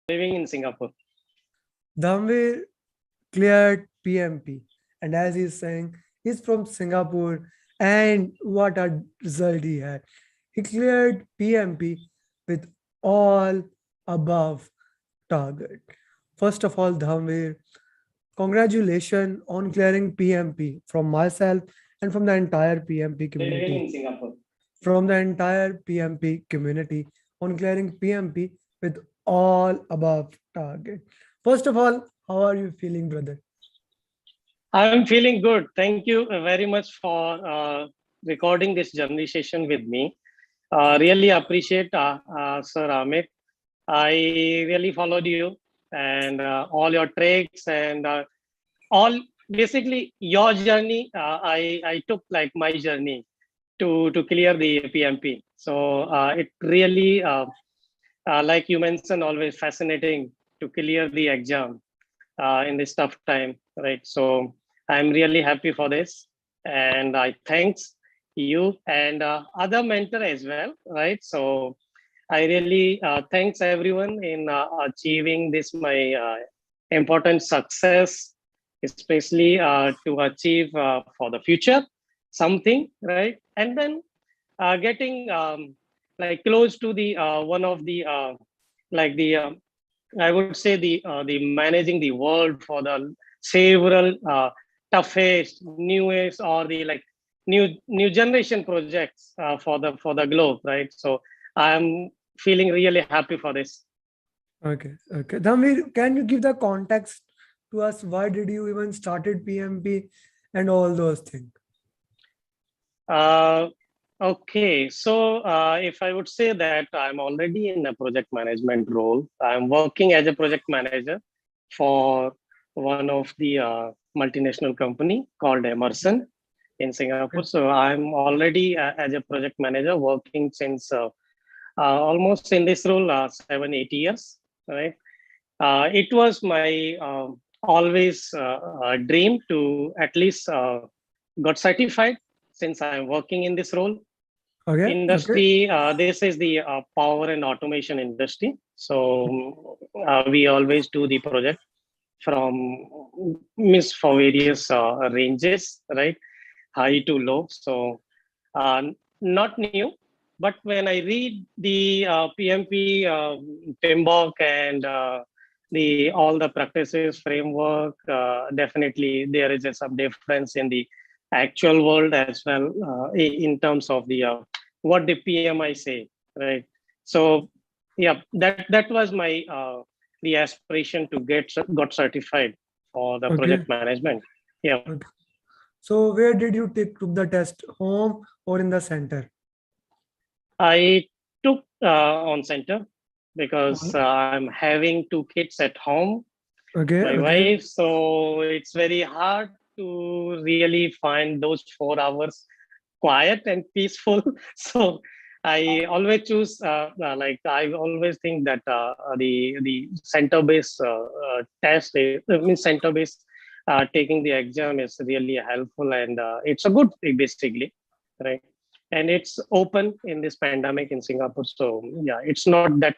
living in Singapore. Dharmvir cleared PMP, and as he's saying, he's from Singapore, and what a result he had. He cleared PMP with all above target. First of all, Dharmvir, congratulations on clearing PMP from myself and from the entire PMP Living community. in Singapore. From the entire PMP community on clearing PMP with all above target. First of all, how are you feeling, brother? I'm feeling good. Thank you very much for recording this journey session with me. Really appreciate Sir Amit. I really followed you and all your tricks and all basically your journey. I took like my journey to clear the PMP. So it really like you mentioned, always fascinating to clear the exam in this tough time, right? So I'm really happy for this, and I thanks you and other mentor as well, right? So I really thanks everyone in achieving this my important success, especially to achieve for the future something, right? And then getting like close to the one of the like the I would say the managing the world for the several toughest, newest, or the like new generation projects for the globe, right? So I'm feeling really happy for this. Okay, okay. Dhamir, can you give the context to us? Why did you even started PMP and all those things? Uh, okay, so if I would say that I'm already in a project management role, I'm working as a project manager for one of the multinational company called Emerson in Singapore. Okay. So I'm already as a project manager working since almost in this role 7 8 years, right? It was my always dream to at least got certified since I'm working in this role Okay. Okay. industry. This is the power and automation industry. So we always do the project from means for various ranges, right? High to low. So uh, not new, but when I read the PMP PMBOK and the all the practices framework, definitely there is some difference in the actual world as well in terms of the what the PMI say, right? So yeah, that was my the aspiration to got certified for the Okay. project management. Yeah, Okay. So where did you took the test? Home or in the center? I took on center because Uh, I'm having two kids at home, Okay. my Okay. wife, so it's very hard to really find those 4 hours quiet and peaceful. So I always choose like I always think that the center based test means center based taking the exam is really helpful, and it's a good thing basically, right? And it's open in this pandemic in Singapore, so yeah, it's not that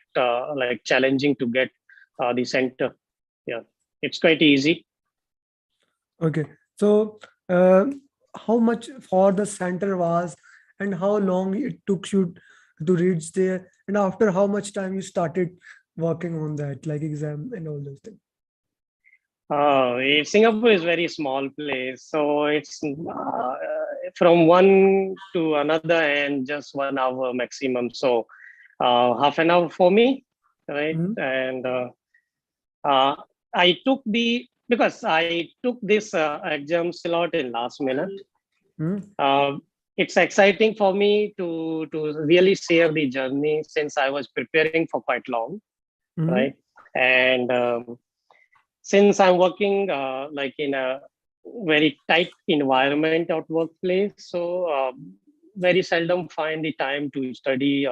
like challenging to get the center. Yeah, it's quite easy. Okay. So uh, how much for the center was, and how long it took you to reach there, and after how much time you started working on that, like exam and all those things? Singapore is very small place, so it's from one to another and just 1 hour maximum. So half an hour for me, right? Hmm. And uh, I took the because I took this exam slot in last minute. Hmm. Uh, it's exciting for me to really share the journey since I was preparing for quite long, Hmm. right? And since I'm working like in a very tight environment at workplace, so very seldom find the time to study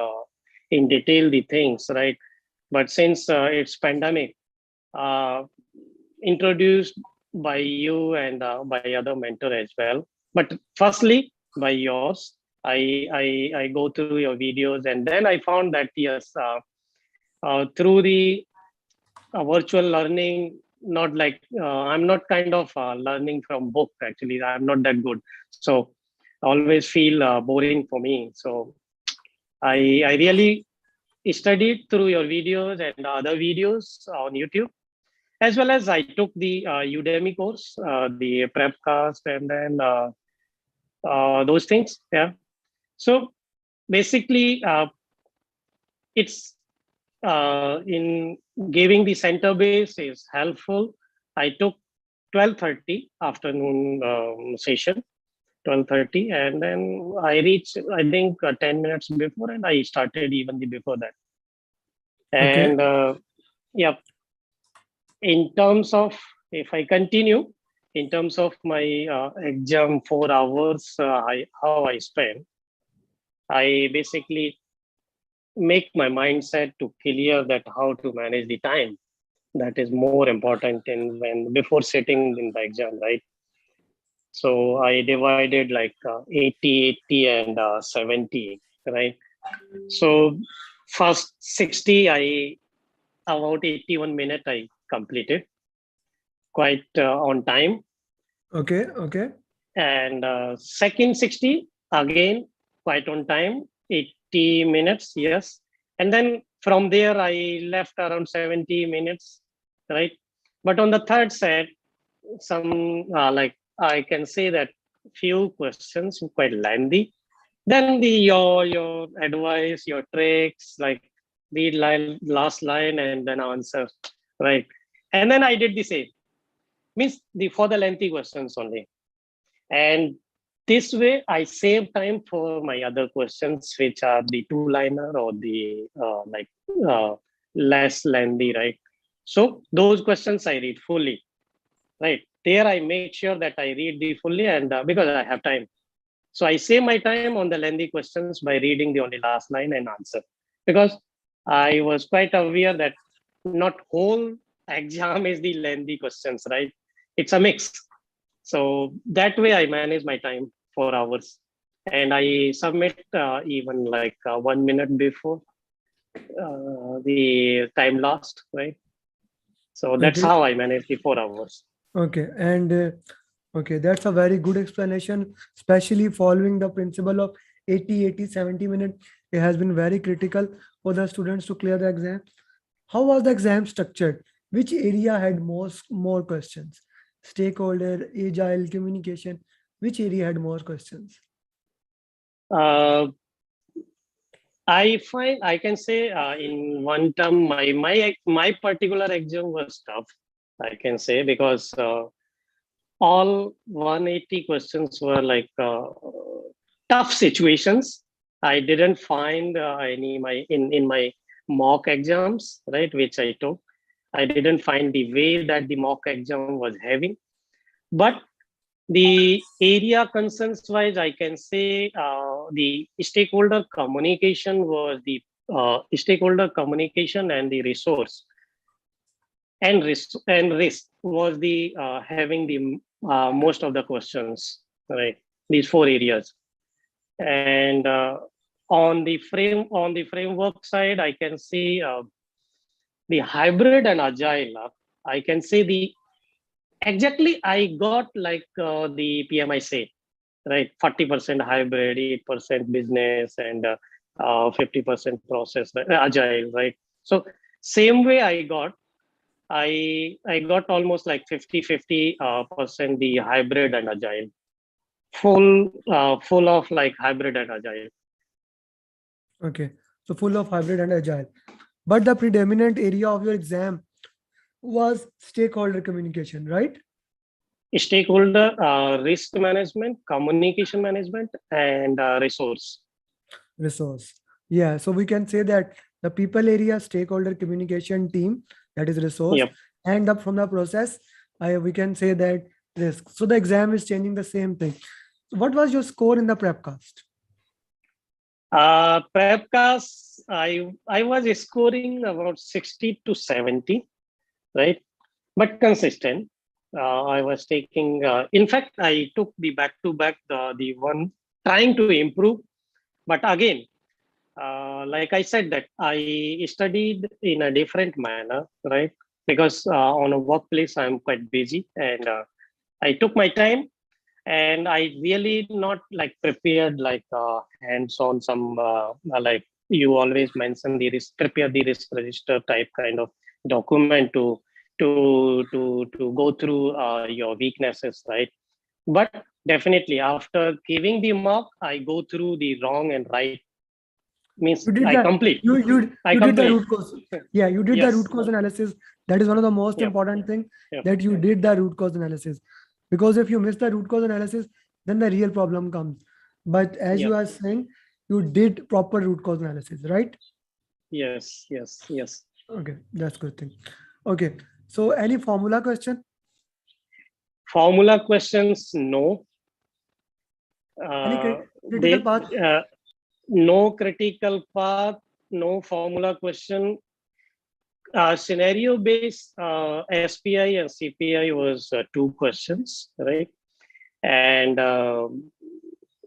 in detail the things, right? But since it's pandemic, uh, introduced by you and by other mentor as well. But firstly, by yours, I go through your videos, and then I found that yes, through the virtual learning, not like I'm not kind of learning from book. Actually, I'm not that good, so always feel boring for me. So I really studied through your videos and other videos on YouTube, as well as I took the Udemy course, the Prepcast, and then those things. Yeah. So basically, it's in giving the center base is helpful. I took 12:30 afternoon session, 12:30, and then I reached, I think, 10 minutes before, and I started even the before that. Okay. And yeah, in terms of, if I continue, in terms of my exam 4 hours, how I spend, I basically make my mindset to clear that how to manage the time. That is more important in when before sitting in the exam, right? So I divided like 80, 80, and 70, right? So first 60, I about 81 minute I completed quite on time, Okay. Okay. and second 60 again quite on time, 80 minutes, yes. And then from there I left around 70 minutes, right? But on the third set, some like I can say that few questions were quite lengthy. Then the your advice, your tricks, like read line, last line and then answer, right? And then I did the same. Means the for the lengthy questions only. And this way I save time for my other questions, which are the two-liner or the uh, less lengthy, right? So those questions I read fully, right? There I make sure that I read the fully, and because I have time. So I save my time on the lengthy questions by reading the only last line and answer. Because I was quite aware that not whole exam is the lengthy questions, right? It's a mix. So that way I manage my time 4 hours. And I submit even like 1 minute before the time lost, right? So that's Okay. how I manage the 4 hours. Okay. And okay, that's a very good explanation, especially following the principle of 80, 80, 70 minutes. It has been very critical for the students to clear the exam. How was the exam structured? Which area had more questions? Stakeholder, agile, communication. Which area had more questions? Uh, I find I can say in one term, my particular exam was tough. I can say because all 180 questions were like tough situations. I didn't find any my in my mock exams, right, which I took. I didn't find the way that the mock exam was having, but the area concerns wise, I can say the stakeholder communication was the stakeholder communication and the resource and risk was the having the most of the questions, right? These four areas. And on the framework side, I can see the hybrid and agile. I can say the exactly I got like the PMI say, right? 40% hybrid, 8% business, and 50% process, agile, right? So same way I got almost like 50-50 percent the hybrid and agile, full of like hybrid and agile. Okay, so full of hybrid and agile. But the predominant area of your exam was stakeholder communication, right? Stakeholder risk management, communication management, and resource. Resource. Yeah, so we can say that the people area, stakeholder communication team, that is resource, Yep. and up from the process, we can say that risk. So the exam is changing the same thing. So what was your score in the prepcast? Prepcast, I was scoring about 60 to 70, right? But consistent. I was taking, in fact, I took the back to back, the one trying to improve. But again, like I said, that I studied in a different manner, right? because on a workplace I'm quite busy, and I took my time, and I really not like prepared like hands on some like you always mention the risk, prepare the risk register type kind of document to go through your weaknesses, right? But definitely after giving the mock, I go through the wrong and right, means You did I the complete. I you did the complete. root cause. Yeah, you did the root Yes. cause analysis. That is one of the most Yep. important thing, Yep. that you did the root cause analysis. Because if you miss the root cause analysis, then the real problem comes. But as you Yep. are saying, you did proper root cause analysis, right? Yes. Yes. Yes. Okay, that's good thing. Okay, so any formula question? Formula questions, no. Any critical They path? no critical path, no formula question. Scenario based SPI and CPI was two questions, right? And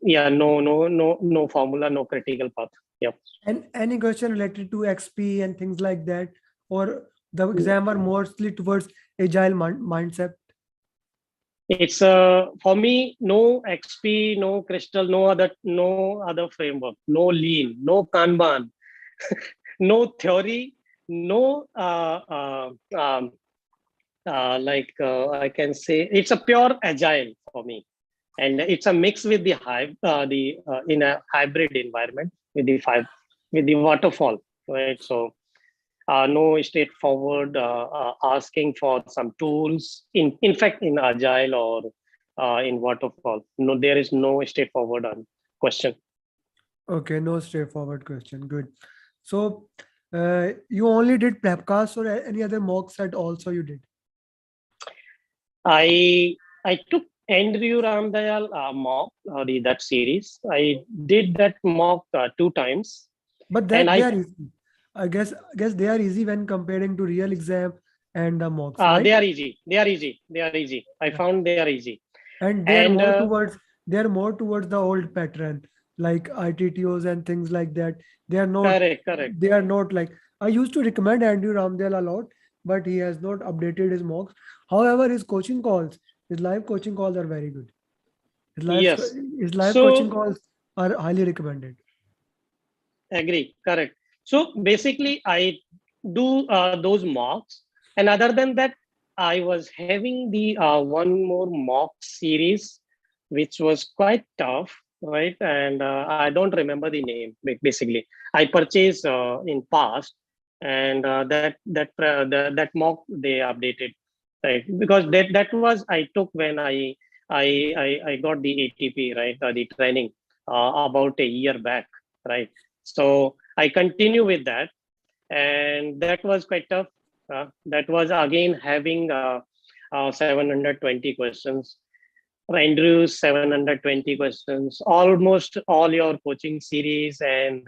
yeah, no formula, no critical path. Yep. And any question related to XP and things like that, or the exam are mostly towards agile mindset? It's for me, no XP, no Crystal, no other framework, no Lean, no Kanban, no theory, no I can say it's a pure agile for me, and it's a mix with the in a hybrid environment with the with the waterfall, right? So no straightforward asking for some tools. In fact, in agile or in waterfall, no, there is no straightforward question. Okay, no straightforward question. Good. So you only did prepcast, or any other mock set also you did? I took Andrew Ramdayal mock that series. I did that mock two times, But and that they are easy. I guess they are easy when comparing to real exam and the mocks, they right? are easy. They are easy. They are easy. I Yeah. found they are easy. And And they are more towards the old pattern, like ITTOs and things like that. They are not correct, correct. they are not like, I used to recommend Andrew Ramdale a lot, but he has not updated his mocks. However, his live coaching calls are very good. His live Yes. his live coaching So calls are highly recommended. agree, correct. So basically, I do those mocks, and other than that, I was having the one more mock series, which was quite tough, right? And I don't remember the name. Basically, I purchased in past, and that mock they updated, right? Because that was I took when I got the ATP, right? The training about a year back, right? So I continue with that, and that was quite tough. That was again having 720 questions. Andrew's 720 questions, almost all your coaching series, and In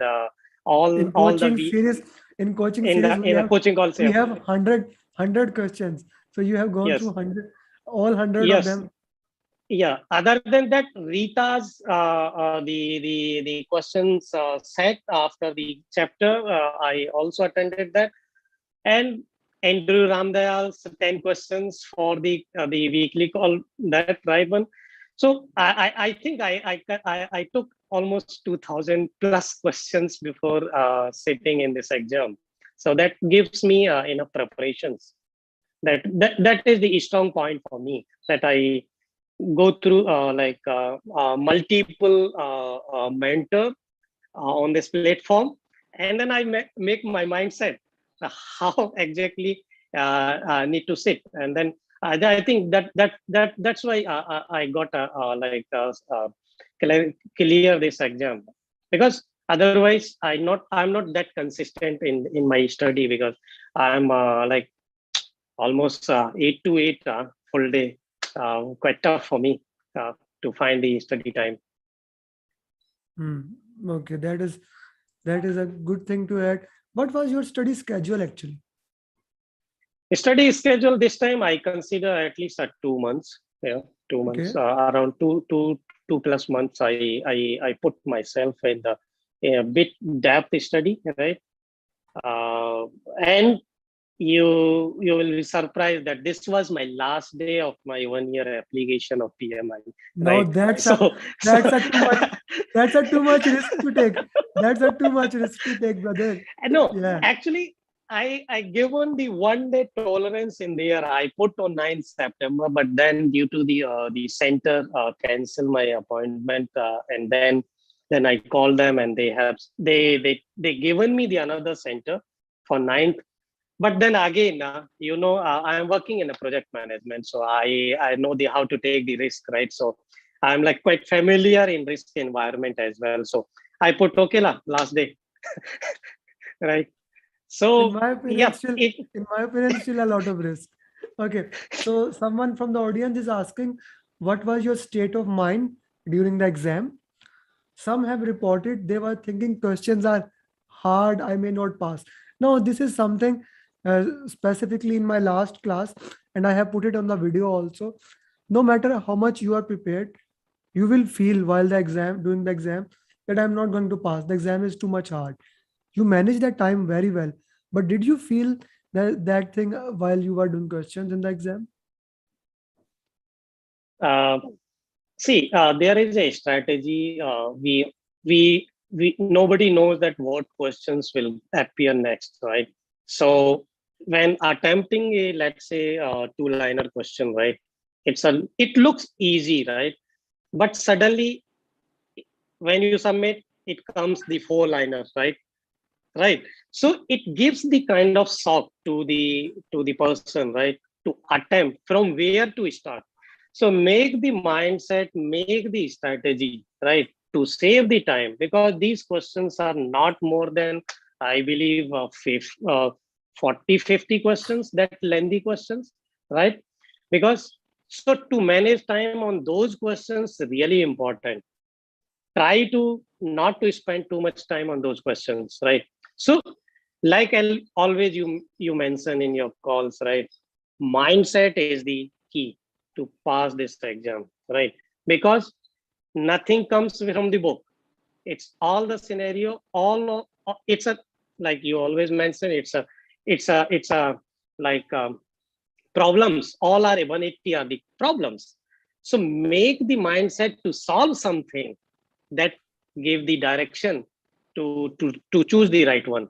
all coaching series, in we the have coaching calls. we Yeah. have 100 questions. So you have gone through Yes, 100, all 100 of yes, them. yeah. Other than that, Rita's the questions set after the chapter, I also attended that, and Andrew Ramdayal's 10 questions for the weekly call, that right one. So I think I took almost 2000 plus questions before sitting in this exam. So that gives me enough preparations. That is the strong point for me, that I go through multiple mentor on this platform, and then I make my mindset how exactly need to sit, and then I think that's why I got clear this exam, because otherwise I'm not that consistent in my study, because I'm like almost 8 to 8 full day, quite tough for me to find the study time. Hmm. Okay, that is a good thing to add. What was your study schedule actually? Study schedule this time I consider at least at 2 months. Yeah, 2 months, Okay. around two plus months. I put myself in the in a bit depth study, right? And you will be surprised that this was my last day of my 1 year application of PMI, No, right? So that's a too much, that's a too much risk to take. That's a too much risk to take, brother. no, Yeah. actually, I given the 1 day tolerance in there. I put on 9th September, but then due to the center cancel my appointment, and then I called them and they given me the another center for 9th. But then again, I am working in a project management, so I know the how to take the risk, right? So I'm like quite familiar in risk environment as well. So I put okay lah, last day, right? In So my opinion, yeah, still, in my opinion, still a lot of risk. Okay. So someone from the audience is asking, what was your state of mind during the exam? Some have reported they were thinking questions are hard, I may not pass. No, this is something specifically in my last class, and I have put it on the video also. No matter how much you are prepared, you will feel while the exam, doing the exam, that I'm not going to pass. The exam is too much hard. You manage that time very well. But did you feel that thing while you were doing questions in the exam? uh, see, there is a strategy. We nobody knows that what questions will appear next, right? So when attempting a, let's say, two-liner question, right? It looks easy, right? But suddenly when you submit, it comes the four-liners, right? Right. So it gives the kind of shock to the person, right? To attempt from where to start. So make the mindset, make the strategy, right? To save the time, because these questions are not more than, I believe, 40, 50 questions, that lengthy questions, right? Because so to manage time on those questions, really important. Try to not to spend too much time on those questions, right? So like always you mention in your calls, right? Mindset is the key to pass this exam, right? Because nothing comes from the book. It's all the scenario, it's a, like you always mention, it's a like problems, all are 180 are the problems. So make the mindset to solve something that give the direction to choose the right one,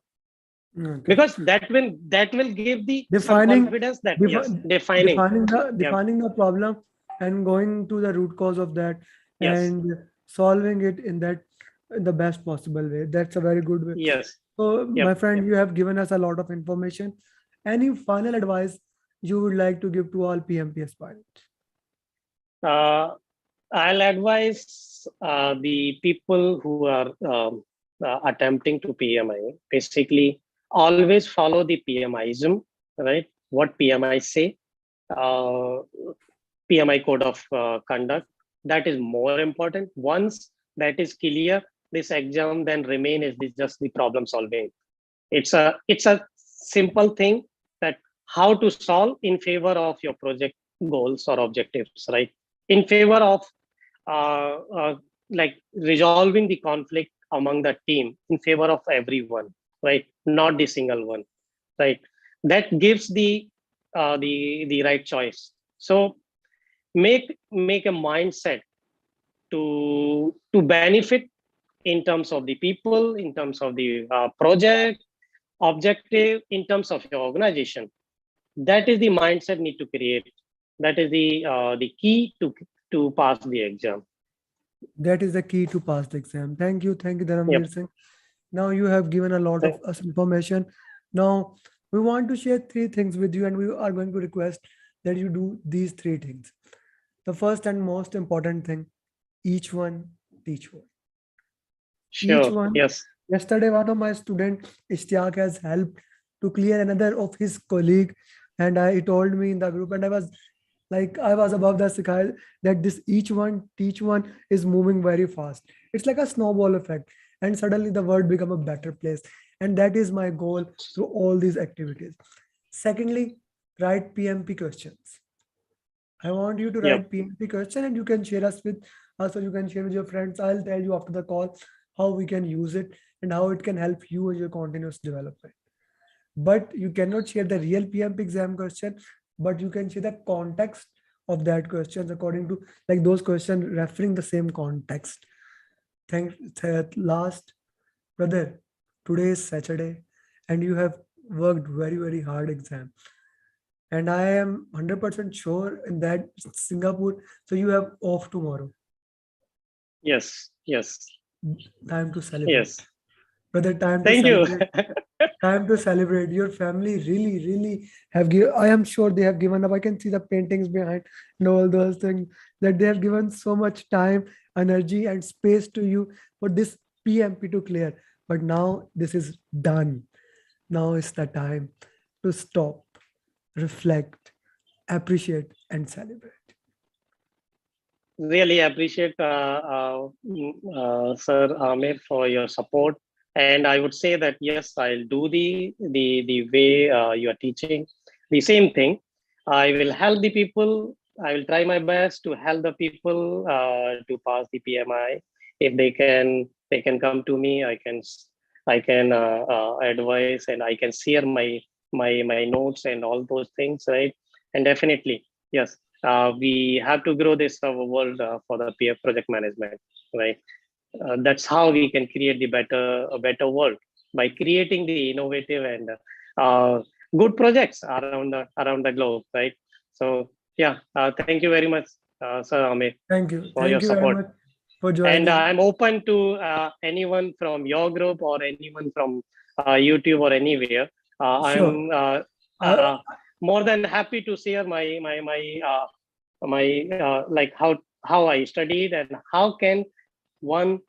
Okay. because that will give the some Defining, confidence that yes, defi- defining. defining the Yeah. defining the problem and going to the root cause of that Yes. and solving it in the best possible way. That's a very good way. Yes. So, Yep. my friend, you have given us a lot of information. Any final advice you would like to give to all PMP aspirants? uh, I'll advise the people who are attempting to PMI, basically always follow the PMIism, right? What PMI say, uh, PMI code of conduct. That is more important. Once that is clear, this exam then remain is just the problem solving. It's a simple thing, that how to solve in favor of your project goals or objectives, right? In favor of uh, uh, like resolving the conflict among the team in favor of everyone, right? Not the single one, right? That gives the right choice. So make a mindset to benefit in terms of the people, in terms of the project objective, in terms of your organization. That is the mindset need to create. That is the key to pass the exam. That is the key to pass the exam. Thank you, Yep. Dharmvir Singh. Now you have given a lot of us information. Now we want to share three things with you, and we are going to request that you do these three things. The first and most important thing, each one teach one. Each Sure. one. Yes. Yesterday, one of my student, Ishtiaq, has helped to clear another of his colleague, and he told me in the group, and I was like, I was above the sky that this each one teach one is moving very fast. It's like a snowball effect, and suddenly the world become a better place, and that is my goal through all these activities. Secondly, write PMP questions. I want you to Yep. write PMP question, and you can share us with us, or you can share with your friends. I'll tell you after the call how we can use it and how it can help you in your continuous development. but you cannot share the real PMP exam question, but you can share the context of that questions according to like those questions referring the same context. Thanks. Last, brother, today is Saturday, and you have worked very hard exam, and I am 100% sure in that Singapore. So you have off tomorrow. Yes, yes, Time to celebrate, yes. brother. Time to Thank you. celebrate. Time to celebrate. Your family really have given. I am sure they have given up. I can see the paintings behind and all those things, that they have given so much time, energy, and space to you for this PMP to clear. But now this is done. Now is the time to stop, reflect, appreciate, and celebrate. Really appreciate Sir Amir for your support, and I would say that yes, I'll do the way you are teaching. The same thing. I will help the people. I will try my best to help the people to pass the PMI. If they can come to me. I can advise, and I can share my notes and all those things, right? And definitely, yes, we have to grow this world for the peer project management, right? That's how we can create a better world, by creating the innovative and good projects around the globe, right? So yeah, thank you very much, Sir Amir, Thank you. for your Thank you very support. much for And joining. I'm open to anyone from your group or anyone from YouTube or anywhere. Sure. I'm I, more than happy to share my like how I studied and how can one